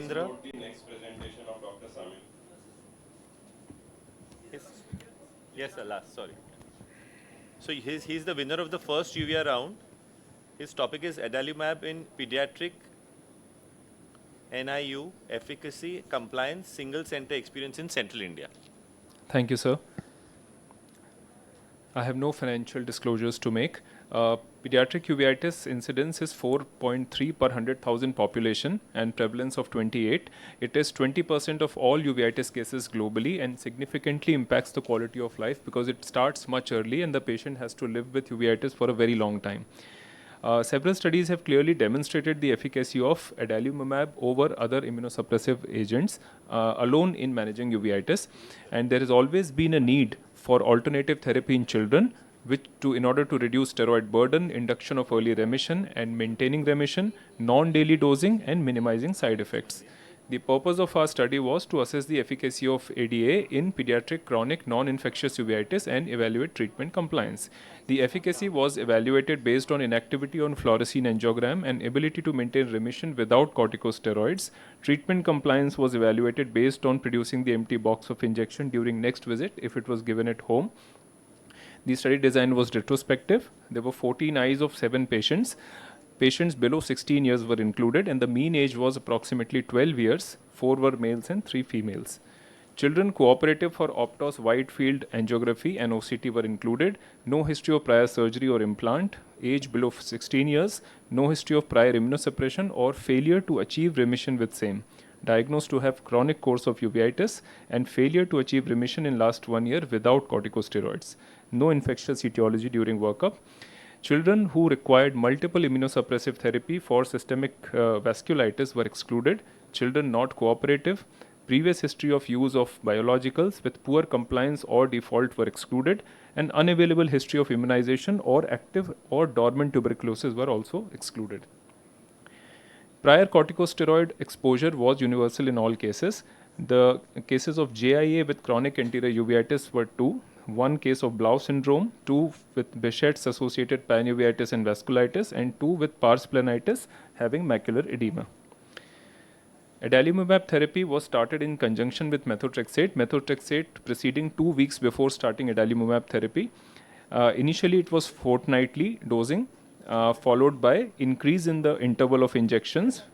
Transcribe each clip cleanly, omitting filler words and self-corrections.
Samendra. The next presentation of Dr. Samendra. Yes, yes, sir, last, sorry. So he's the winner of the first Uvea round. His topic is Adalimumab in Pediatric, NIU, Efficacy, Compliance, Single Center Experience in Central India. Thank you, sir. I have no financial disclosures to make. Pediatric uveitis incidence is 4.3 per 100,000 population and prevalence of 28. It is 20% of all uveitis cases globally and significantly impacts the quality of life because it starts much early and the patient has to live with uveitis for a very long time. Several studies have clearly demonstrated the efficacy of adalimumab over other immunosuppressive agents alone in managing uveitis, and there has always been a need for alternative therapy in children in order to reduce steroid burden, induction of early remission and maintaining remission, non-daily dosing and minimizing side effects. The purpose of our study was to assess the efficacy of ADA in pediatric chronic non-infectious uveitis and evaluate treatment compliance. The efficacy was evaluated based on inactivity on fluorescein angiogram and ability to maintain remission without corticosteroids. Treatment compliance was evaluated based on producing the empty box of injection during next visit if it was given at home. The study design was retrospective. There were 14 eyes of 7 patients. Patients below 16 years were included and the mean age was approximately 12 years. 4 were males and 3 females. Children cooperative for Optos wide field angiography and OCT were included. No history of prior surgery or implant. Age below 16 years. No history of prior immunosuppression or failure to achieve remission with same. Diagnosed to have chronic course of uveitis and failure to achieve remission in last 1 year without corticosteroids. No infectious etiology during workup. Children who required multiple immunosuppressive therapy for systemic vasculitis were excluded. Children not cooperative. Previous history of use of biologicals with poor compliance or default were excluded. And unavailable history of immunization or active or dormant tuberculosis were also excluded. Prior corticosteroid exposure was universal in all cases. The cases of JIA with chronic anterior uveitis were 2. 1 case of Blau syndrome, 2 with Behçet's associated panuveitis and vasculitis, and 2 with pars planitis having macular edema. Adalimumab therapy was started in conjunction with methotrexate. Methotrexate preceding 2 weeks before starting adalimumab therapy. Initially, it was fortnightly dosing, followed by increase in the interval of injections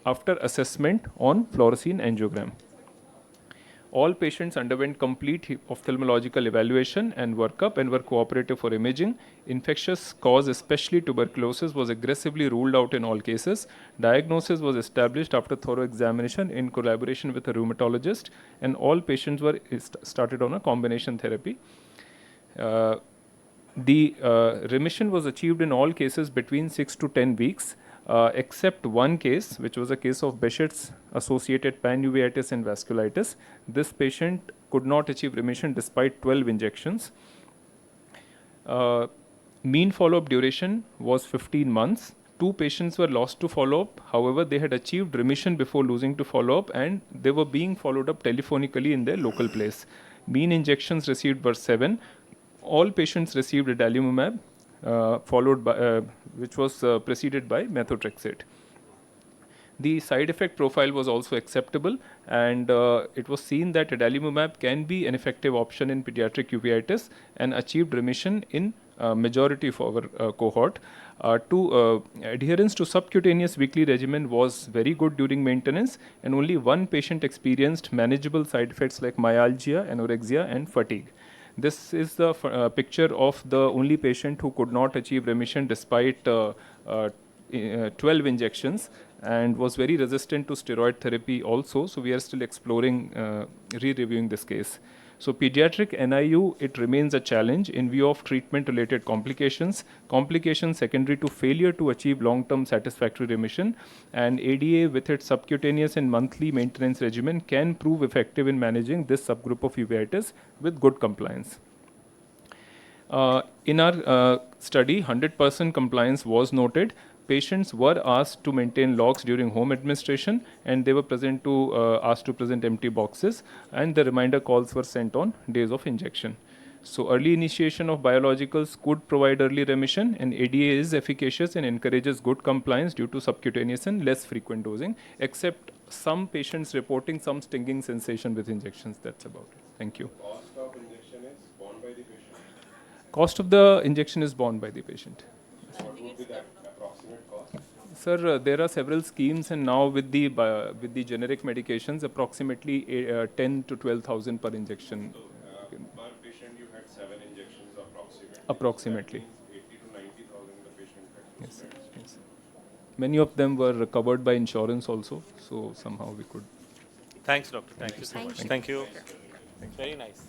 after assessment on fluorescein angiogram. All patients underwent complete ophthalmological evaluation and workup and were cooperative for imaging. Infectious cause, especially tuberculosis, was aggressively ruled out in all cases. Diagnosis was established after thorough examination in collaboration with a rheumatologist, and all patients were started on a combination therapy. The remission was achieved in all cases between 6 to 10 weeks. Except 1 case, which was a case of Behçet's associated panuveitis and vasculitis. This patient could not achieve remission despite 12 injections. Mean follow-up duration was 15 months. 2 patients were lost to follow-up. However, they had achieved remission before losing to follow-up and they were being followed up telephonically in their local place. Mean injections received were 7. All patients received adalimumab. Followed by which was preceded by methotrexate. The side effect profile was also acceptable and it was seen that adalimumab can be an effective option in pediatric uveitis and achieved remission in majority of our cohort. Adherence to subcutaneous weekly regimen was very good during maintenance and only 1 patient experienced manageable side effects like myalgia, anorexia and fatigue. This is the picture of the only patient who could not achieve remission despite 12 injections and was very resistant to steroid therapy also. So we are still exploring, re-reviewing this case. So pediatric NIU, it remains a challenge in view of treatment-related complications secondary to failure to achieve long-term satisfactory remission, and ADA with its subcutaneous and monthly maintenance regimen can prove effective in managing this subgroup of uveitis with good compliance. In our study, 100% compliance was noted. Patients were asked to maintain logs during home administration and they were asked to present empty boxes and the reminder calls were sent on days of injection. So early initiation of biologicals could provide early remission and ADA is efficacious and encourages good compliance due to subcutaneous and less frequent dosing except some patients reporting some stinging sensation with injections. That's about it. Thank you. Cost of injection is borne by the patient. Cost of the injection is borne by the patient. What would be the approximate cost? Sir, there are several schemes, and now with the generic medications, approximately 10 to 12,000 per injection. Per patient, you had 7 injections approximately. Approximately. That means 80 to 90,000 the patient had to Yes, spend. yes. Many of them were covered by insurance also, so somehow we could. Thanks, doctor. Thank you so Thank much. you. Thank you. Very nice.